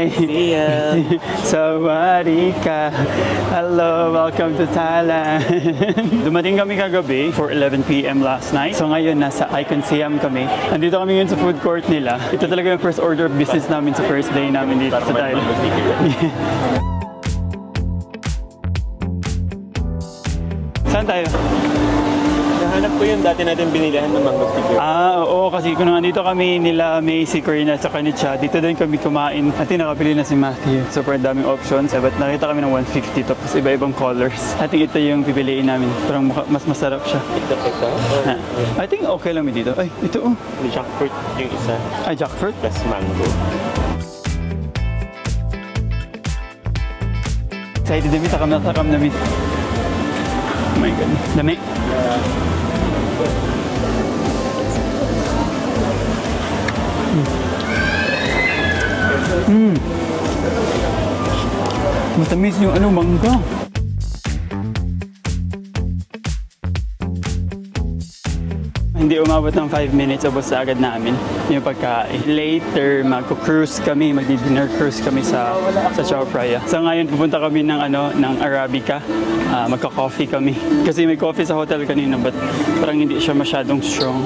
Hi! See ya! Sawadika! Hello! Welcome to Thailand! Dumating kami kagabi for 11 p.m. last night. So ngayon nasa Icon Siam kami. Nandito kami ngayon sa food court nila. Ito talaga yung first order of business namin sa first day namin dito sa Thailand. Saan tayo? Nahanap ko yung dati natin binilihan ng mango sticker. Oo, kasi kung nandito kami nila may si Corina at saka ni Cha, dito din kami kumain. At nakapili na si Matthew. Super daming options. But nakita kami ng 150 tapos iba-ibang colors. I think ito yung pipiliin namin. Parang mas masarap siya. Ito. I think okay lang dito. Ay, ito oh. Jackfruit yung isa. Ay, jackfruit? Plus mango. Excited namin, takam namin. Oh my God. Dami. Matamis yung mangga. Hindi umabot ng 5 minutes, ubos na agad namin yung pagkain. Later, magko-cruise kami, magdi-dinner cruise kami sa Chao Phraya. Sa ngayon, pupunta kami ng Arabica. Magka-coffee kami. Kasi may coffee sa hotel kanina, but parang hindi siya masyadong strong.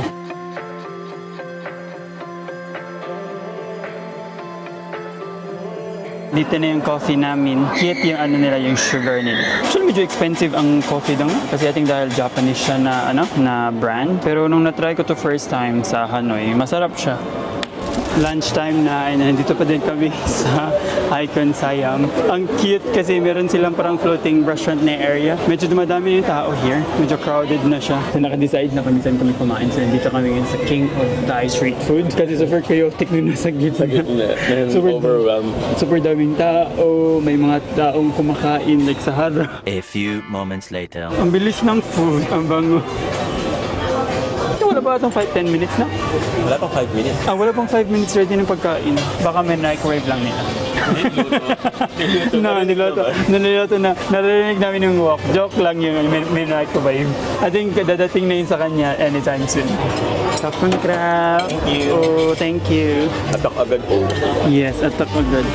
Dito na yung coffee namin. Cute yung nila, yung sugar nila. Actually, medyo expensive ang coffee doon. Kasi I think dahil Japanese siya na brand. Pero nung na-try ko to first time sa Hanoi, masarap siya. Lunchtime na, nandito pa din kami sa Icon Siam. Ang cute kasi meron silang parang floating restaurant na area. Medyo dumadami yung tao here. Medyo crowded na siya. So naka-decide na kami saan kami kumain. So nandito kami ngayon sa King of Thai Street Food. Kasi super chaotic nung nasa gitna. Super overwhelmed. Super daming tao. May mga taong kumakain like sa harap. A few moments later. Ang bilis ng food. Ang bango. Wala ba itong 5-10 minutes na? Wala pang 5 minutes. Wala pang 5 minutes ready ng pagkain. Baka may microwave lang nila. Niluto na. Narinig namin yung walk. Joke lang yung may microwave. I think dadating na yun sa kanya anytime soon. Kapun crab. Thank you. Oh, thank you. Atak agad po. Yes, atak agad.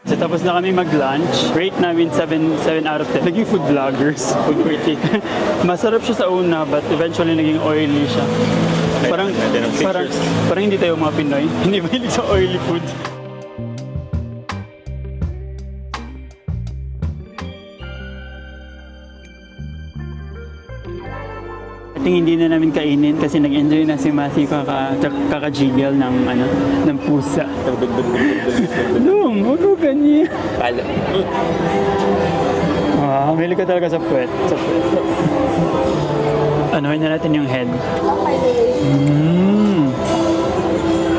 So tapos na kami mag-lunch. Rate namin 7 out of 10. Naging food vloggers. Food critic. Masarap siya sa una but eventually naging oily siya. Parang hindi tayo mga Pinoy. Hindi mahilig sa oily food. I think hindi na namin kainin kasi nag-enjoy na si Matthew kaka-jiggle ng pusa. Dong, huwag ko ganyan. Pala. Mahilig ka talaga sa puwet. Anuhin na natin yung head.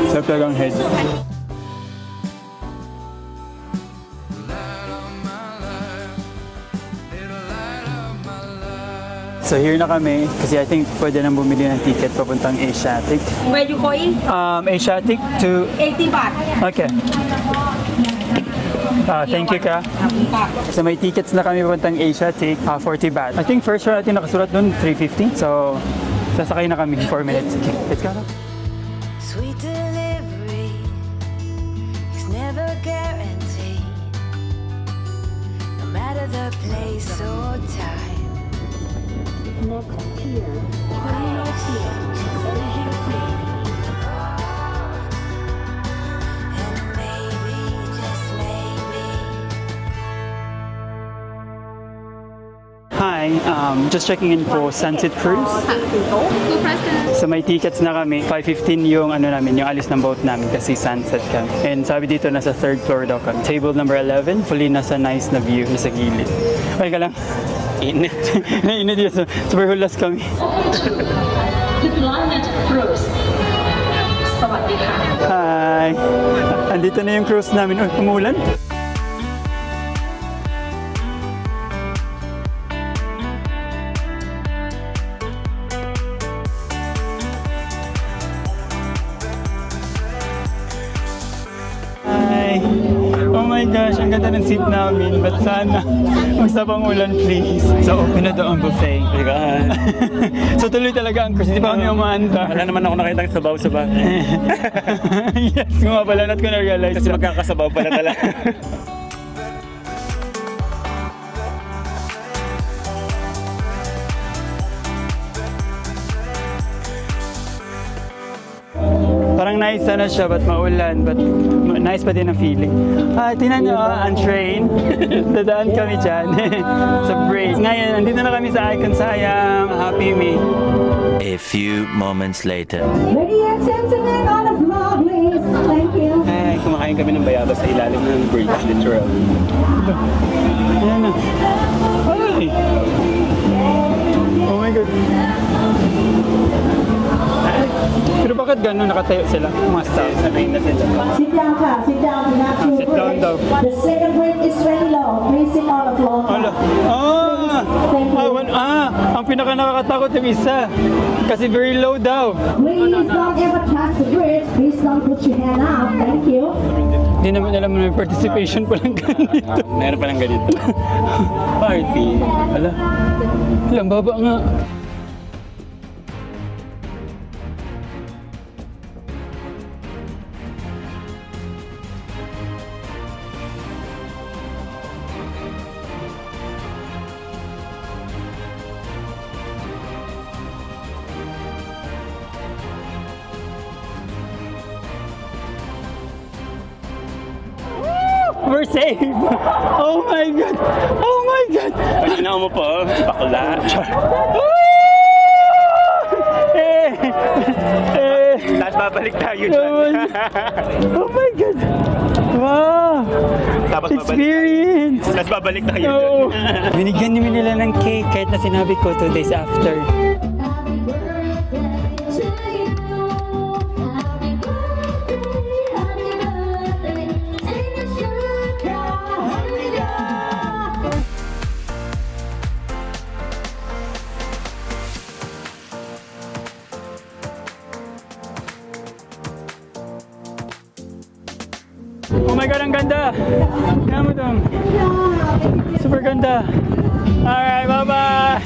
Sarap talagang head. So here na kami kasi I think pwede nang bumili ng ticket papuntang Asiatic. Where you going? Asiatic to... 80 baht. Okay. Thank you ka. So may tickets na kami papuntang Asiatic, 40 baht. I think first row natin nakasulat doon, 350. So sasakay na kami, 4 minutes. Okay, let's go. Sweet delivery is never guaranteed. No matter the place or time. Next pier, Terminal Pier, Asia Pier. And maybe, just maybe. Hi, just checking in for Sunset Cruise. So may tickets na kami. 5:15 yung namin, yung alis ng boat namin kasi sunset kami. And sabi dito nasa 3rd floor daw kami. Table number 11, fully nasa nice na view nasa gilid. Okay ka lang? Init. Init yun. Super hulas kami. Deployment Cruise. Sawadika. Hi! Andito na yung cruise namin. Umulan? Hi! Oh my my gosh, ang ganda ng seat namin. But sana, magsabang ulan please. So, open na daw ang buffet. So, tuloy talaga ang cruise. Hindi pa kami umaanda. Wala naman ako nakitang sabaw sa bahay. Yes, nga pala. Not ko na-realize. Kasi magkakasabaw pala talaga. Parang nice na siya, but maulan, but nice pa din ang feeling. Tinan nyo, ang train. Dadaan kami dyan sa break. Ngayon, andito na kami sa Icon Sayang. Happy Me. A few moments later. Ladies and gentlemen, on the floor, please. Thank you. Ay, kumakain kami ng bayabas sa ilalim ng bridge, literal. Ayan na. Ay! Oh my God. Pero bakit gano'n nakatayo sila? Mga staff. Sabihin na sila. Sit down, ka. Sit down. Do not feel sit down free. daw. The second break is very low. Please sit on the floor. ka. Ala. Thank you. Ang pinaka nakakatakot yung isa. Kasi very low daw. Please don't ever touch the bridge. Please don't put your hand out. Thank you. Hindi naman alam na may participation pa lang ganito. Meron pa lang ganito. Party. Ala. Ang baba nga. We're safe! Oh my God! Oh my God! Pwede na mo po. Bakla. Eh! Eh! Tapos babalik tayo dyan. Oh my God! Wow! Tapos babalik. Experience! Tapos babalik tayo No! dyan. Binigyan niyo nila ng cake kahit na sinabi ko 2 days after. Oh my God, ang ganda! Tingnan mo dong. Super ganda. Alright, bye-bye!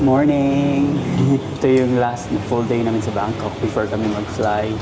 Morning! Ito yung last na full day namin sa Bangkok before kami mag-fly.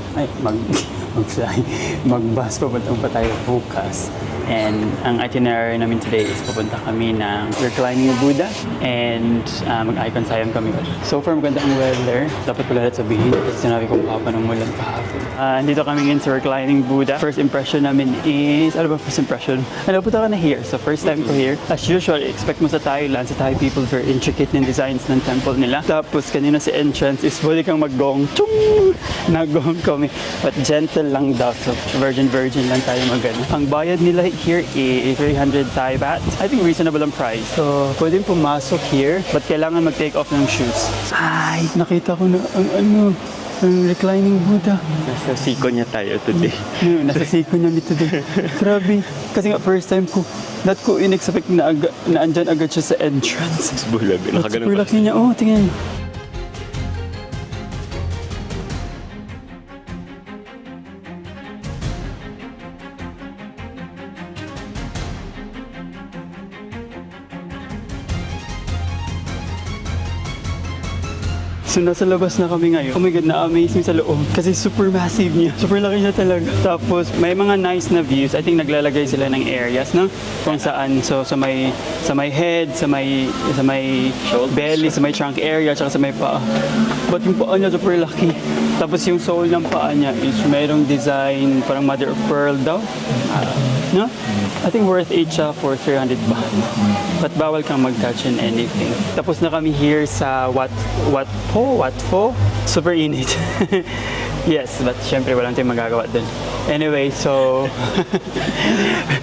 Mag-bus papuntang Pattaya bukas. And ang itinerary namin today is papunta kami ng Reclining Buddha and mag-Icon Siam kami. So far maganda ang weather. Dapat pala lahat sabihin. Sinabi ko pa ng mulan kahapon. Dito kami ngayon sa Reclining Buddha. First impression namin is, ano ba first impression? Punta ka na here. So first time ko here. As usual, expect mo sa Thailand. Sa Thai people, very intricate ng designs ng temple nila. Tapos kanina sa entrance is pwede kang mag-gong. Chung! Nag-gong kami. But gentle lang daw. So virgin lang tayo mag-ano. Ang bayad nila here is 300 Thai baht. I think reasonable ang price. So pwedeng pumasok here. But kailangan mag-take off ng shoes. Ay, nakita ko na ang reclining Buddha. Nasa siko niya tayo today. Nasa siko niya today. Grabe. Kasi nga first time ko, not ko in-expect na andyan agad siya sa entrance. Bulag. Super laki niya. Oh, tingnan. So nasa labas na kami ngayon. Oh my God, na-amaze me sa loob. Kasi super massive niya. Super laki niya talaga. Tapos may mga nice na views. I think naglalagay sila ng areas, no? Kung saan. So sa may head, sa may belly, sa may trunk area, tsaka sa may paa. But yung paa niya super laki. Tapos yung sole ng paa niya is mayroong design parang mother of pearl daw. No? I think worth each for 300 baht. But bawal kang mag-touch in anything. Tapos na kami here sa Wat Pho. Super init. Yes, but syempre walang tayong magagawa dun. Anyway, so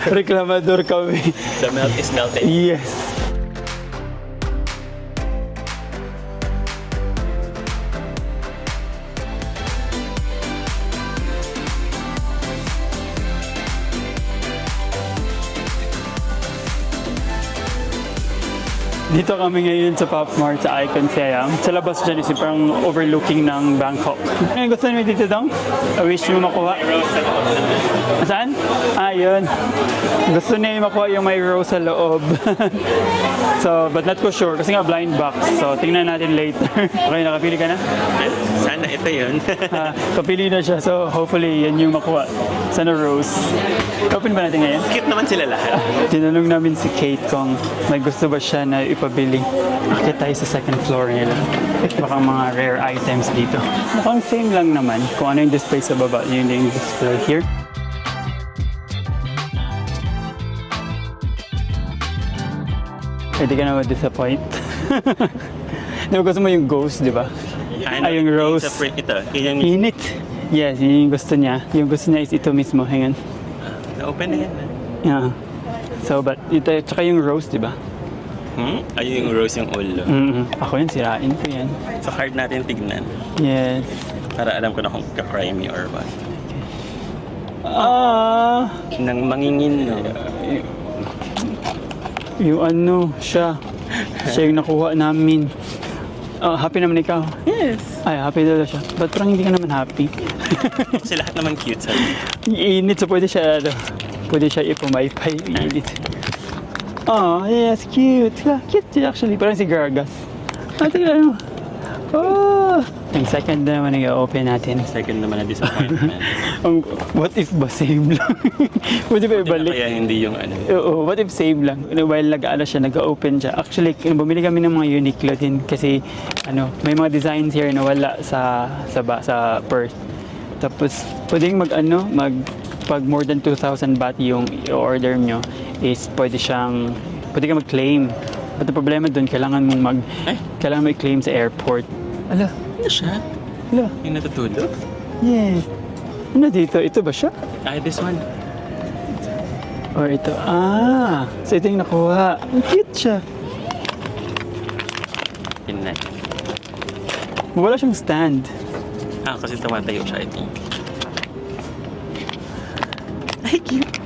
reklamador kami. The milk is melted. Yes. Dito kami ngayon sa Pop Mart sa Icon Siam. Sa labas dyan is parang overlooking ng Bangkok. Ngayon gusto niyo dito dong? I wish mo makuha. Saan? Ah, yun. Gusto niya makuha yung may rose sa loob. So, but not ko sure kasi nga blind box. So, tingnan natin later. Okay, nakapili ka na? Sana ito yun. Kapili na siya. So, hopefully, yan yung makuha. Sana rose. Open ba natin ngayon? Cute naman sila lahat. Tinanong namin si Kate kung may gusto ba siya na ipabili. Akit tayo sa second floor nila. Baka mga rare items dito. Mukhang same lang naman. Kung ano yung display sa baba, yun yung display here. Pwede ka na ma-disappoint. Di ba gusto mo yung ghost, di ba? Ay, yung rose. Ito, yung Init. Yes, yun yung gusto niya. Yung gusto niya is ito mismo. Hang on. na-open na yan. Yeah. So, but ito, tsaka yung rose, di ba? Ayun yung rose yung ulo. Ako yun, sirain ko yan. So hard natin tignan. Yes. Para alam ko na kung ka-cry me or what. Nang mangingin, no? Yung ano, siya yung nakuha namin. Happy naman ikaw? Yes. Ay, happy daw siya. But parang hindi ka naman happy. Kasi lahat naman cute sa Init, so pwede siya ipumaypay. Init. Oh, yes, cute. Yeah, cute actually. Parang si Gargas. Tingnan mo. Oh! Yung second na naman nag-open natin. second naman na disappointment. What if ba same lang? Pwede ba ibalik? Kaya hindi yung ano. Oo, what if same lang? While nag-ano siya, nag-open siya. Actually, bumili kami ng mga Uniqlo din kasi may mga designs here na wala sa Perth. Tapos, pwedeng pag more than 2,000 baht yung i-order nyo, is pwede ka mag-claim. But ang problema dun, kailangan mong kailangan mo i-claim sa airport. Ala, Ano siya? ala, Yung natutulog? yes. Ano dito? Ito ba siya? This one. Or ito? So ito yung nakuha. Ang cute siya. Pinay. Wala siyang stand. Kasi tumatayo siya, I think. Ay, cute.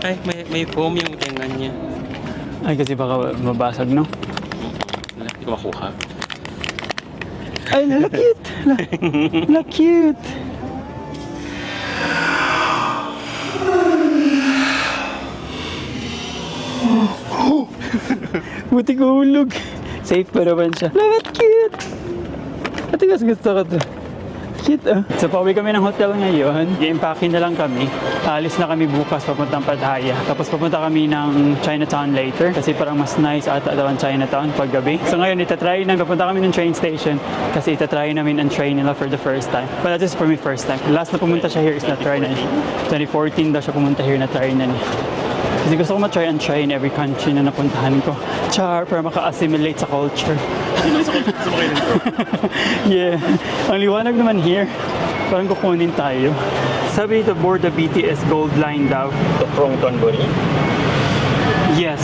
Ay, may foam yung tenga niya. Ay, kasi baka mabasag, no? Wala, hindi ko makuha. Ay, lala cute! Lala cute! Buti ko hulog. Safe pa naman siya. Lala, cute! Ate, gusto ko to. Cute, So, pauwi kami ng hotel ngayon. I-impake na lang kami. Alis na kami bukas papuntang Pattaya. Tapos papunta kami ng Chinatown later. Kasi parang mas nice ata daw ang Chinatown pag gabi. So ngayon, papunta kami ng train station. Kasi itatry namin ang train nila for the first time. But that is for me first time. Last na pumunta siya here is na-try na niya. 2014 daw siya pumunta here, na-try na niya. Kasi gusto ko ma-try and try in every country na napuntahan ko. Para maka-assimilate sa culture. Yeah. Ang liwanag naman here. Parang kukunin tayo. Sabi nito, board the BTS Gold Line daw. Ito, Krong Tonbori. Yes.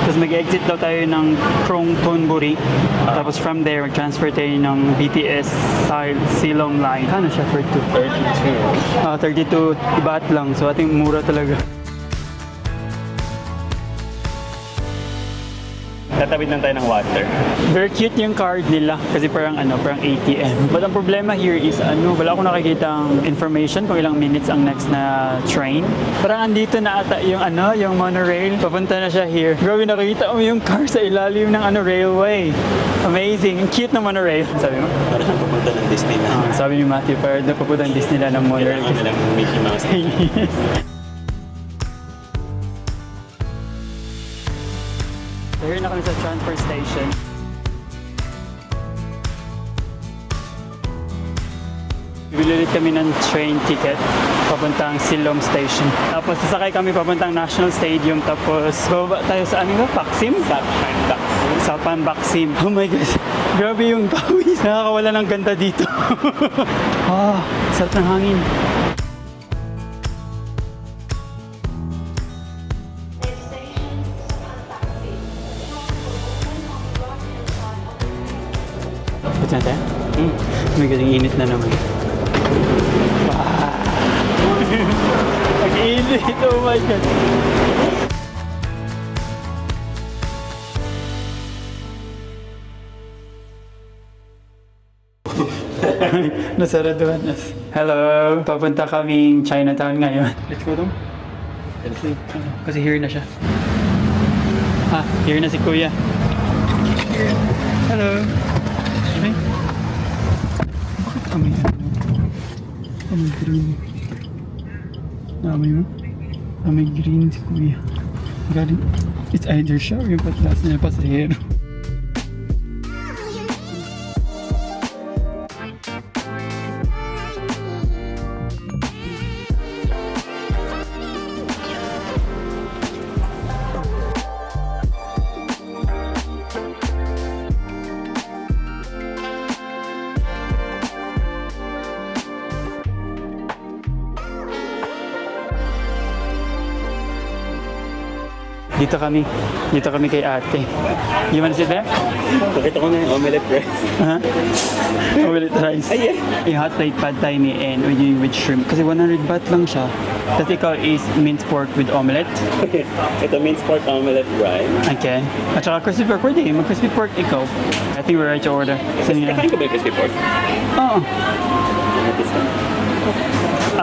Tapos mag-exit daw tayo ng Krong Thonburi. Tapos from there, mag-transfer tayo ng BTS Silom Line. Kano siya for 32? 32 baht lang. So ating mura talaga. Tatawid lang tayo ng water. Very cute yung card nila kasi parang ATM. But ang problema here is wala akong nakikitang information kung ilang minutes ang next na train. Parang andito na ata yung yung monorail. Papunta na siya here. Grabe, nakikita mo yung car sa ilalim ng railway. Amazing. Ang cute na monorail. Sabi mo? Para saan pupunta ng Disneyland. Sabi ni Matthew, parang napapunta ng Disneyland ng monorail. Kailangan na lang Mickey Mouse. Yes. So here na kami sa transfer station. Bibili ulit kami ng train ticket papuntang Silom Station. Tapos sasakay kami papuntang National Stadium. Tapos bababa tayo sa Paksim? Sapan Baksim. Oh my God. Grabe yung pawis. Nakakawala ng ganda dito. Sarap ng hangin. Pwede natin? May galing init na naman. Wow! Ang init! Oh my God! Nasaraduhan na. Hello! Papunta kaming Chinatown ngayon. Let's go dong. Kasi here na siya. Here na si Kuya. Hello! Ay. Bakit kami Kami green. Naamay mo? Kami green si Kuya. Galing. It's either siya or yung patlas niya pasahero. Dito kami kay ate. You wanna sit there? Pakita ko na yung omelette rice. Omelette rice. Ay, yeah. Yung hot plate pad thai mi and with shrimp. Kasi 100 baht lang siya. Tapos ikaw is minced pork with omelette. Okay. Ito minced pork omelette rice. Okay. At saka crispy pork. Pwede, mag-crispy pork ikaw. I think we're right to order. Sige na. Kakain ko ba yung crispy pork? Oo.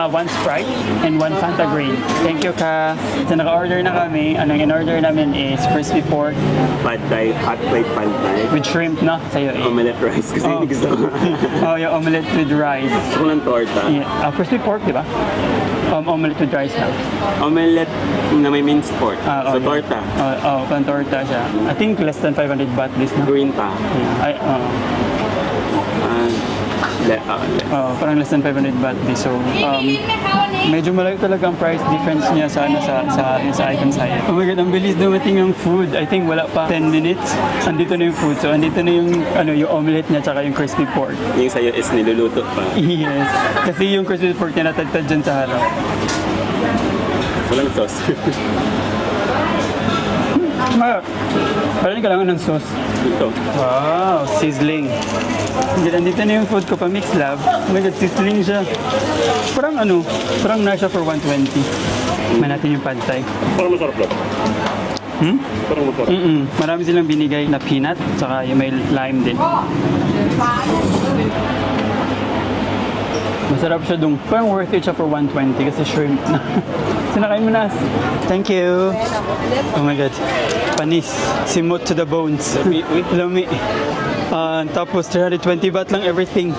One Sprite and one Fanta Green. Thank you, Ka. So, naka-order na kami. Anong in-order namin is crispy pork Pad thai, hot plate pad thai. with shrimp, no? Sa'yo eh. Omelette rice kasi Oh. gusto ko. Oh, yung omelette with rice. Gusto ko ng torta. Yeah. Crispy pork, di ba? Omelette with rice na. Omelette na may minced pork. So okay. torta. Pang torta siya. I think less than 500 baht this na. Green pa. Yeah. Parang less than 500 baht this. So, medyo malaki talaga ang price difference niya sa icon side. Oh my God, ang bilis dumating ang food. I think wala pa 10 minutes. Andito na yung food. So, andito na yung omelette niya tsaka yung crispy pork. Yung sa'yo is niluluto pa. Yes. Kasi yung crispy pork niya natagtad dyan sa harap. Walang sauce. Parang kailangan ng sauce. Ito. Wow, sizzling. Andito na yung food ko pa mix lab. Oh my God, sizzling siya. Parang nasa for 120. May natin yung pad thai. Parang masarap lang. Parang masarap. Marami silang binigay na peanut, saka yung may lime din. Masarap siya dung. Parang worth it siya for 120 kasi shrimp na. Sinakain mo na. Thank you. Oh my God. Panis. Simot to the bones. Lami. Tapos 320 baht lang everything.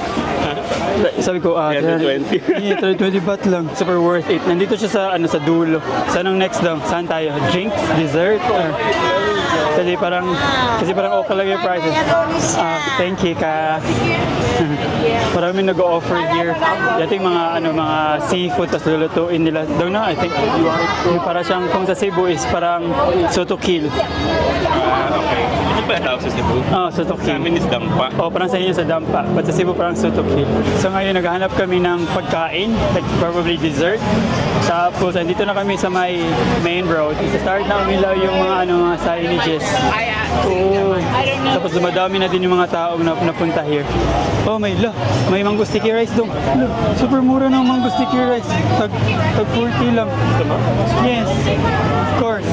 Sabi ko, 320. Yeah, 320 baht lang. Super worth it. Nandito siya sa dulo. Saan ang next daw? Saan tayo? Drinks? Dessert? Or... Kasi parang okay lang yung prices. Thank you, Ka. Maraming nag-offer here. I think mga seafood tas lulutuin nila. Daw na, I think yung para siyang kung sa Cebu is parang soto kill. Okay. Ano ba tawag sa Cebu? Soto Sa kill. amin is dampa. Parang sa inyo sa dampa. But sa Cebu parang soto kill. So ngayon naghahanap kami ng pagkain, like probably dessert. Tapos andito na kami sa may main road. Start na umilaw yung mga signages. Tapos dumadami na din yung mga taong napunta here. Oh may mango sticky rice dong. Super mura ng mango sticky rice. Tag 40 lang. Yes, of course.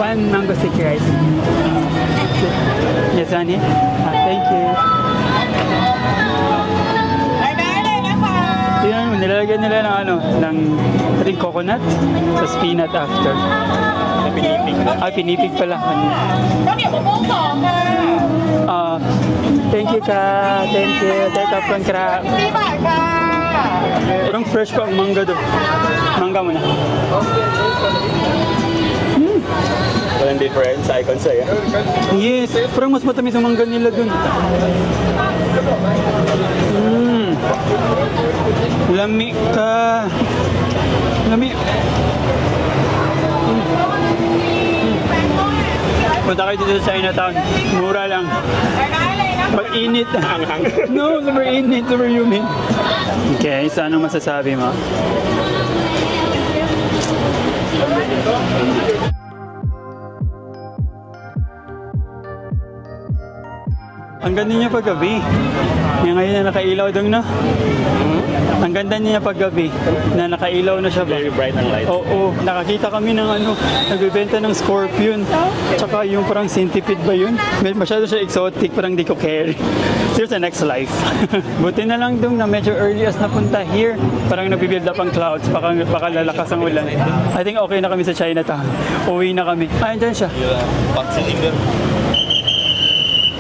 One mango sticky rice. Yes, honey. Thank you. Tingnan mo, nilalagyan nila ng I think coconut sa peanut after. Pinipig. Pinipig pala. Thank you, Ka. Thank you. Take up lang kra. Parang fresh pa ang mangga doon. Mangga mo na. Walang difference sa icon sa'yo. Yes, parang mas matamis ang mangga nila doon. Lami ka. Lami. Punta kayo dito sa Chinatown. Mura lang. Mag-init. Anghang. No, super init, super humid. Okay, so anong masasabi mo? Ang ganda niya paggabi. Yung ngayon na nakailaw dong, no? Ang ganda niya paggabi na nakailaw na siya ba? Very bright ang light. Oo, nakakita kami ng nagbebenta ng scorpion. Tsaka yung parang centipede ba yun? Masyado siya exotic, parang di ko carry. See you sa next life. Buti na lang dong na medyo early as napunta here. Parang nagbibuild up ang clouds, baka lalakas ang ulan. I think okay na kami sa Chinatown. Uwi na kami. Ay, andyan siya.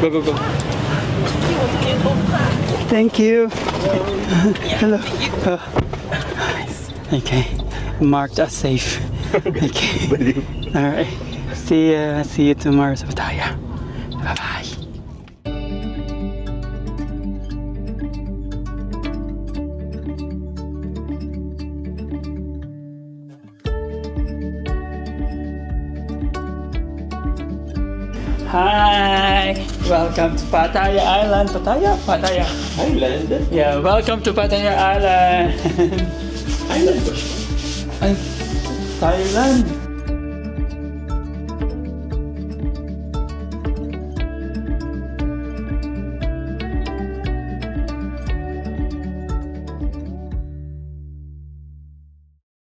Go, go, go. Thank you. Hello. Oh. Okay. Marked as safe. Okay. Alright. See you tomorrow sa Pattaya. Bye-bye. Hi! Welcome to Pattaya Island. Pattaya? Island? Yeah, welcome to Pattaya Island. Island ba siya? Ay, Thailand.